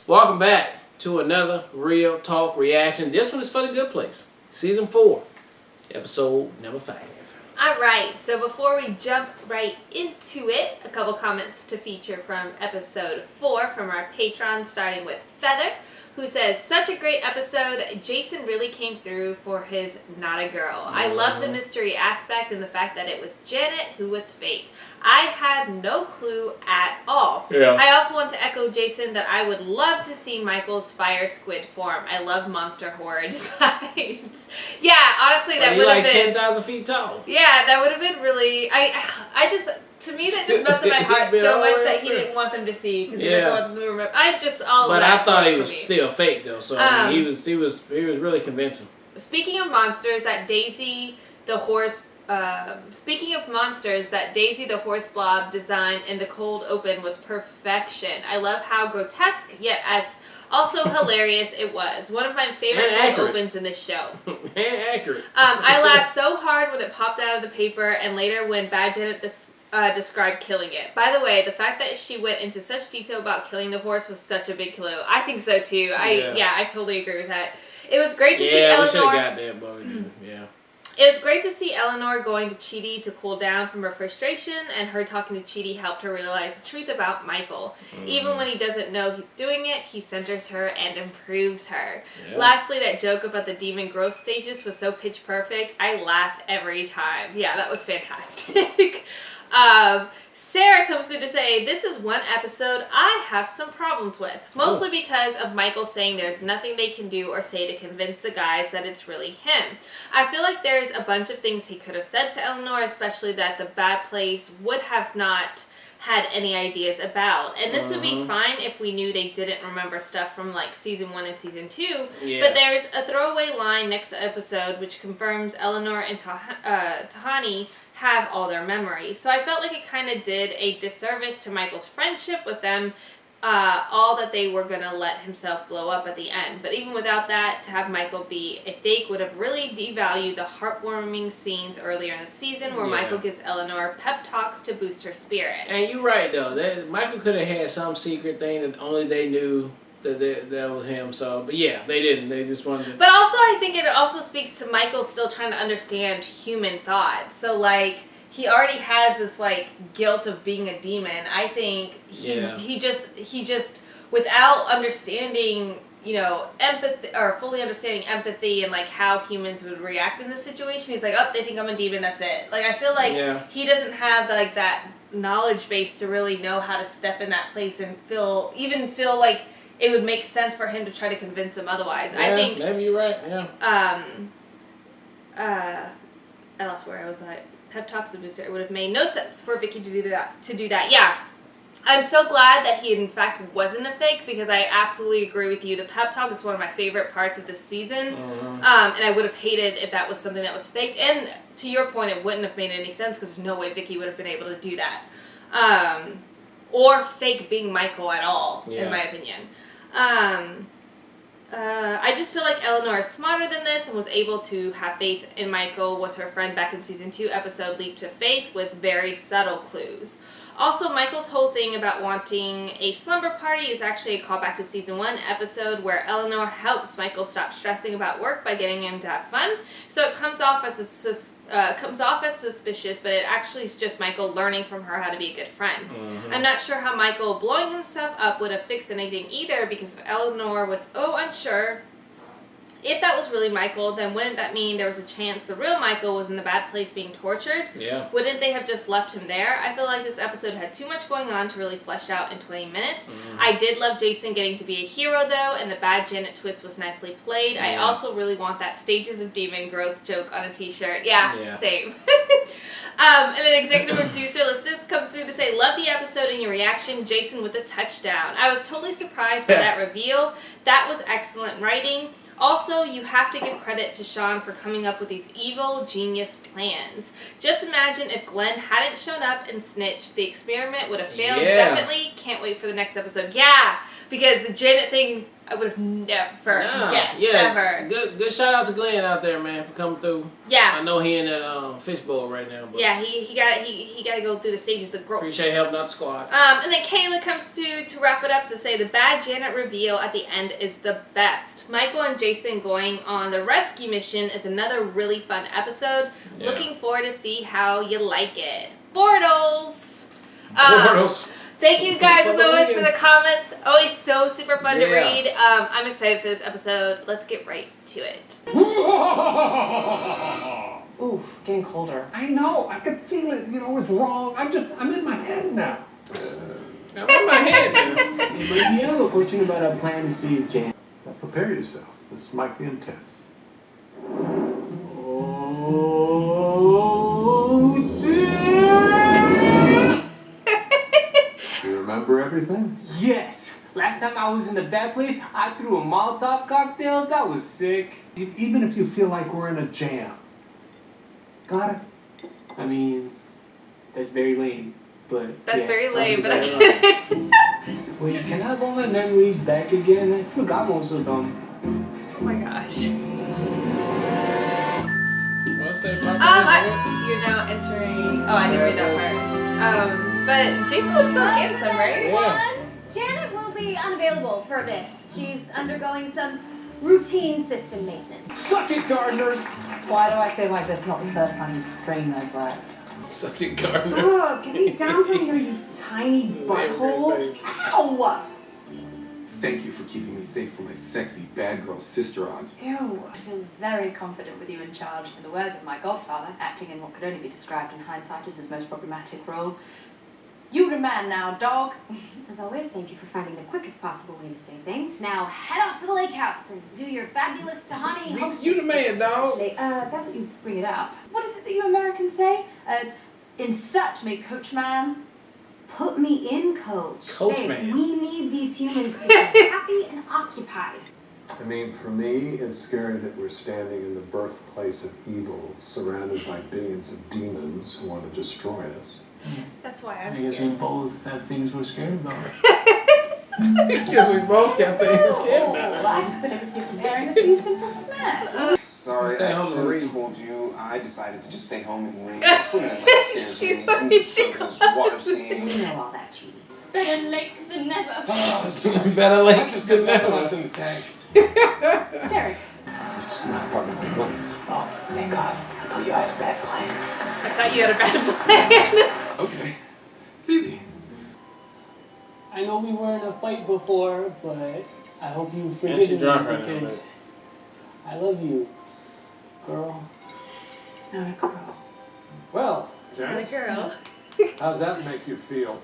Welcome back to another Real Talk reaction. This one is for the good place. Season 4, episode number 5. Alright, so before we jump right into it, a couple comments to feature from episode 4 from our patrons, starting with Feather, who says, such a great episode. Jason really came through for his not a girl. I love the mystery aspect and the fact that it was Janet who was fake. I had no clue at all. Yeah. I also want to echo Jason that I would love to see Michael's fire squid form. I love monster horror designs. Yeah, honestly, that would have like been 10,000 feet tall. Yeah, that would have been really. I just. To me, that just melted my heart so much that he didn't want them to see because he doesn't want them to remember. But I thought he was still fake though, so I mean, he was really convincing. Speaking of monsters, that Daisy the horse. Speaking of monsters, that Daisy the horse blob design in the cold open was perfection. I love how grotesque yet as also hilarious it was. One of my favorite cold opens in this show. And accurate. I laughed so hard when it popped out of the paper, and later when Bad Janet described killing it. By the way, the fact that she went into such detail about killing the horse was such a big clue. I think so too. I totally agree with that. It was great to see Eleanor. We should have got that, but we didn't. Yeah. It was great to see Eleanor going to Chidi to cool down from her frustration, and her talking to Chidi helped her realize the truth about Michael. Even when he doesn't know he's doing it, he centers her and improves her. Yeah. Lastly, that joke about the demon growth stages was so pitch perfect. I laugh every time. Yeah, that was fantastic. Sarah comes through to say, this is one episode I have some problems with. Mostly because of Michael saying there's nothing they can do or say to convince the guys that it's really him. I feel like there's a bunch of things he could have said to Eleanor, especially that the bad place would have not had any ideas about. And this would be fine if we knew they didn't remember stuff from like season 1 and season 2. Yeah. But there's a throwaway line next episode which confirms Eleanor and Tahani have all their memories. So I felt like it kind of did a disservice to Michael's friendship with them, all that they were going to let himself blow up at the end. But even without that, to have Michael be a fake would have really devalued the heartwarming scenes earlier in the season where Michael gives Eleanor pep talks to boost her spirit. And you're right, though. Michael could have had some secret thing that only they knew that was him. So, but yeah, they didn't. They just wanted to. But also, I think it also speaks to Michael still trying to understand human thought. So, like, he already has this like guilt of being a demon. I think he just without understanding, empathy or fully understanding empathy and like how humans would react in this situation. He's like, oh, they think I'm a demon. That's it. Like, I feel like he doesn't have like that knowledge base to really know how to step in that place and feel like it would make sense for him to try to convince them otherwise. Yeah, I think maybe you're right. Yeah. I lost where I was at. Pep talks to booster. It would have made no sense for Vicky to do that. Yeah. I'm so glad that he in fact wasn't a fake because I absolutely agree with you. The pep talk is one of my favorite parts of this season. And I would have hated if that was something that was faked. And to your point, it wouldn't have made any sense because there's no way Vicky would have been able to do that. Or fake being Michael at all, in my opinion. I just feel like Eleanor is smarter than this and was able to have faith in Michael, was her friend back in season 2 episode Leap to Faith with very subtle clues. Also, Michael's whole thing about wanting a slumber party is actually a callback to season 1 episode where Eleanor helps Michael stop stressing about work by getting him to have fun. So it comes off as suspicious, but it actually is just Michael learning from her how to be a good friend. I'm not sure how Michael blowing himself up would have fixed anything either because if Eleanor was so unsure if that was really Michael, then wouldn't that mean there was a chance the real Michael was in the bad place being tortured? Yeah. Wouldn't they have just left him there? I feel like this episode had too much going on to really flesh out in 20 minutes. I did love Jason getting to be a hero, though, and the bad Janet twist was nicely played. I also really want that stages of demon growth joke on a t-shirt. Yeah. Same. And then executive producer listed comes through to say, love the episode and your reaction, Jason with a touchdown. I was totally surprised by that reveal. That was excellent writing. Also, you have to give credit to Sean for coming up with these evil genius plans. Just imagine if Glenn hadn't shown up and snitched, the experiment would have failed. Definitely can't wait for the next episode. Yeah, Because the Janet thing, I would have never guessed, ever. Good shout out to Glenn out there, man, for coming through. Yeah. I know he in that fishbowl right now. But Yeah, he got to go through the stages of growth. appreciate helping out the squad. And then Kayla comes to wrap it up to say the bad Janet reveal at the end is the best. Michael and Jason going on the rescue mission is another really fun episode. Yeah. Looking forward to see how you like it. Bortles! Bortles. Thank you guys as always for the comments. Always so super fun to read. I'm excited for this episode. Let's get right to it. Ooh, getting colder. I know. I could feel it. You know, it's wrong. I'm in my head now. I'm in my head, man. But if you have a question about our plan to save Jan. Now prepare yourself. This might be intense. Oh, dear! You remember everything? Yes! Last time I was in the bad place, I threw a Molotov cocktail. That was sick. Even if you feel like we're in a jam. Got it? I mean, that's very lame. But That's yeah, very lame, but I very get it. Wait, can I have all my memories back again? I forgot most of them. Oh my gosh. What's that? You're now entering. Oh, I didn't read that part. But Jason looks so handsome, right? Yeah. Janet will be unavailable for a bit. She's undergoing some routine system maintenance. Suck it, gardeners! Why do I feel like that's not the first time you strained those legs? Something gardeners. Ugh, get me down from here, you tiny butthole. Ow! Thank you for keeping me safe from my sexy bad girl sister aunt. Ew. I feel very confident with you in charge. In the words of my godfather, acting in what could only be described in hindsight as his most problematic role. You the man now, dog. As always, thank you for finding the quickest possible way to say things. Now head off to the lake house and do your fabulous Tahani hostess. You the man, dog. Now that you bring it up, what is it that you Americans say? In search me, coachman. Put me in, coach. Coachman. Babe, we need these humans to stay happy and occupied. I mean, for me, it's scary that we're standing in the birthplace of evil, surrounded by billions of demons who want to destroy us. That's why I I'm guess we scared. both have things we're scared about. Guess we both got things scared Oh, about. I took the liberty of preparing a few simple snacks. Sorry, Stay I home and should read. have told you. I decided to just stay home and read. Swimming in my stairs and circles, water We skiing. know all that, cheating. Better late than never. Better late Just than put that never. left in the tank. Derek. This was not part of my plan. Oh, thank God. I thought you had a bad plan. I thought you had a bad plan. Okay, it's easy. I know we were in a fight before, but I hope you she forgive me drunk right now, because I love you, girl. Not a girl. Well, The Janet, girl. how's that make you feel?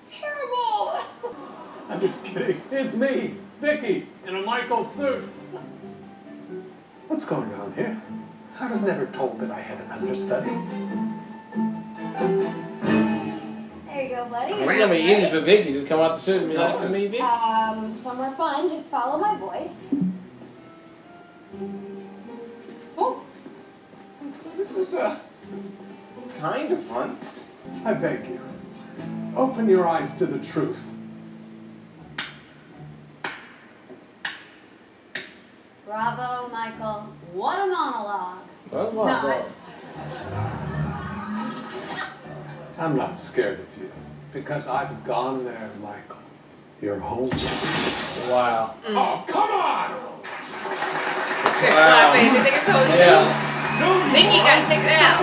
Terrible! I'm just kidding. It's me, Vicky, in a Michael suit. What's going on here? I was never told that I had an understudy. There you go, buddy. We're gonna be easy for Vicky. Just come out the suit and be like, to me, Vicky. Somewhere fun. Just follow my voice. Oh, this is kind of fun. I beg you, open your eyes to the truth. Bravo, Michael. What a monologue. Oh, my No, God. I'm not scared of you because I've gone there, Michael. You're home. Wow. Oh, come on! They're clapping. You think it's over? Yeah. Vicky, you gotta take it out.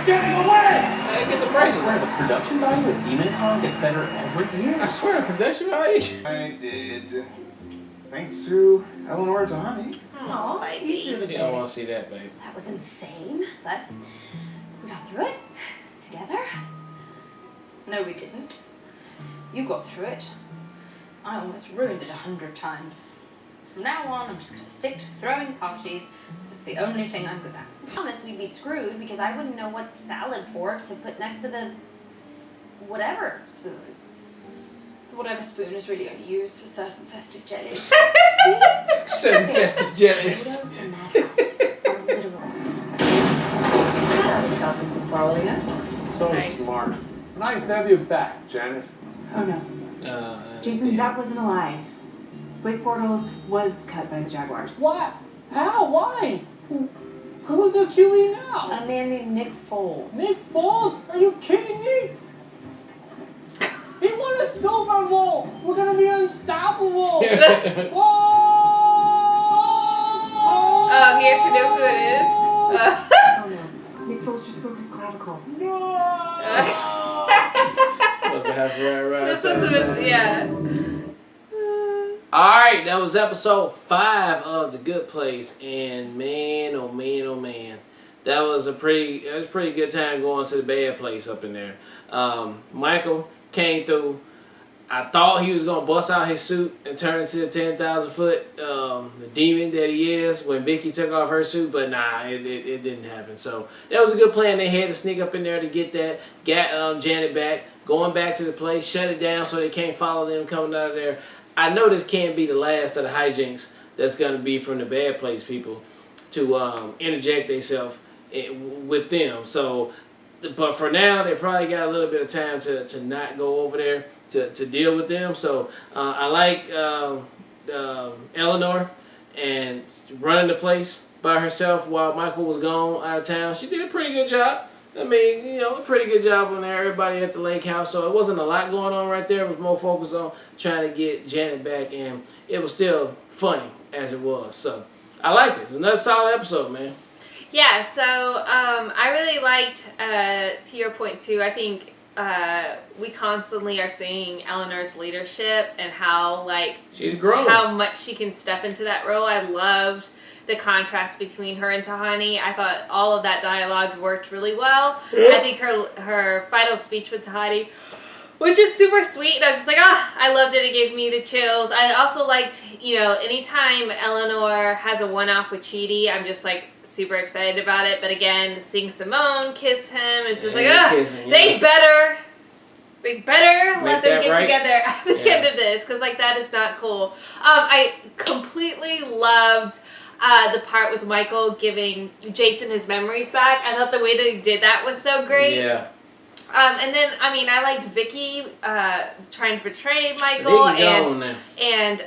They're getting away! Hey, get the I prices swear right. the production value of Demon Con gets better every year. I swear, production value. I did. Thanks to Eleanor Tahani. Oh, baby. You threw the She don't want to base. see that, babe. That was insane, but we got through it together. No, we didn't. You got through it. I almost ruined it 100 times. From now on, I'm just gonna stick to throwing parties. This is the only thing I'm good at. I promise we'd be screwed because I wouldn't know what salad fork to put next to the whatever spoon. Whatever spoon is really only used for certain festive jellies. Certain festive jellies. Potatoes in that house are literal. That was stopping from following us. So Nice. smart. Nice to have you back, Janet. Oh no. Jason, that wasn't a lie. Blake Bortles was cut by the Jaguars. What? How? Why? Who's their QB now? A man named Nick Foles. Nick Foles? Are you kidding me? He won a Super Bowl. We're gonna be unstoppable. Whoa! Oh, he actually knows who it is. Oh no, Nick Foles just broke his clavicle. Supposed to have right. This was yeah. Alright, that was episode 5 of The Good Place, and man, oh man, that was a pretty good time going to the bad place up in there. Michael came through. I thought he was gonna bust out his suit and turn into a 10,000 foot the demon that he is when Vicky took off her suit, but nah, it didn't happen. So that was a good plan. They had to sneak up in there to get Janet back, going back to the place, shut it down so they can't follow them coming out of there. I know this can't be the last of the hijinks that's going to be from the bad place people to interject themselves with them. So, but for now, they probably got a little bit of time to not go over there to deal with them. So I like Eleanor and running the place by herself while Michael was gone out of town. She did a pretty good job. I mean, a pretty good job on everybody at the lake house. So it wasn't a lot going on right there. It was more focused on trying to get Janet back, and it was still funny as it was. So I liked it. It was another solid episode, man. Yeah, so I really liked, to your point too, I think we constantly are seeing Eleanor's leadership and how, like, she's grown. How much she can step into that role. I loved the contrast between her and Tahani. I thought all of that dialogue worked really well. I think her final speech with Tahani was just super sweet, and I was just like, I loved it. It gave me the chills. I also liked, anytime Eleanor has a one-off with Chidi, I'm just like super excited about it. But again, seeing Simone kiss him, it's just they better let them get together at the end of this, because that is not cool. I completely loved the part with Michael giving Jason his memories back. I thought the way that he did that was so great. Yeah. And then, I liked Vicky trying to portray Michael, and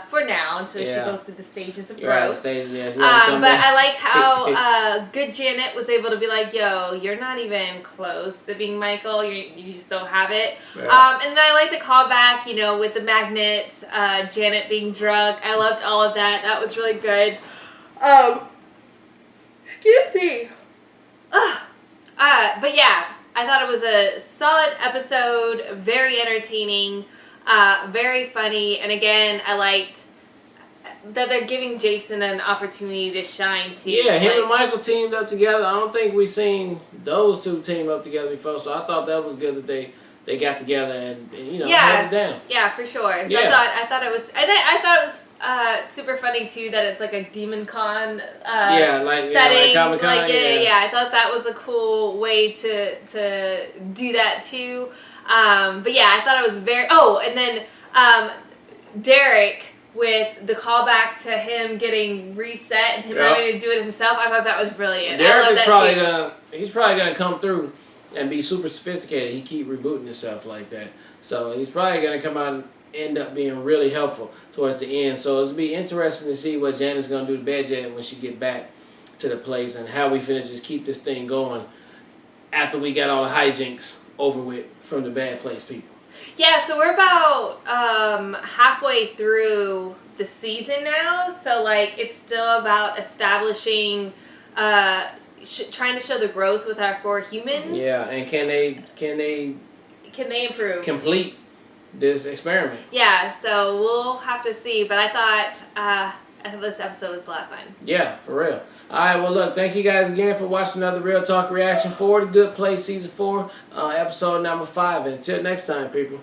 for now, until she goes through the stages of growth. But I like how good Janet was able to be like, yo, you're not even close to being Michael, you just don't have it. Yeah. And then I like the callback, with the magnets, Janet being drunk. I loved all of that. That was really good. Excuse me. But yeah, I thought it was a solid episode, very entertaining, very funny, and again, I liked that they're giving Jason an opportunity to shine too. Yeah, him and Michael teamed up together. I don't think we've seen those two team up together before, so I thought that was good that they got together and held it down. Yeah, for sure. So I thought it was, and I thought it was super funny too that it's like a Demon Con setting. Comic-Con, I thought that was a cool way to do that too. But yeah, I thought it was very. Oh, and then Derek with the callback to him getting reset and him having to do it himself. I thought that was brilliant. Derek is he's probably gonna come through and be super sophisticated. He keep rebooting himself like that, so he's probably gonna come out and end up being really helpful towards the end. So it'll be interesting to see what Janet's gonna do to Bad Janet when she get back to the place, and how we finna just keep this thing going after we got all the hijinks over with from the Bad Place people. Yeah, so we're about halfway through the season now, so it's still about establishing trying to show the growth with our 4 humans. Yeah, and can they improve? Complete this experiment. Yeah, so we'll have to see. But I thought this episode was a lot of fun. Yeah, for real. All right, well, look, thank you guys again for watching another Real Talk reaction for The Good Place Season 4, episode number 5. And until next time, people.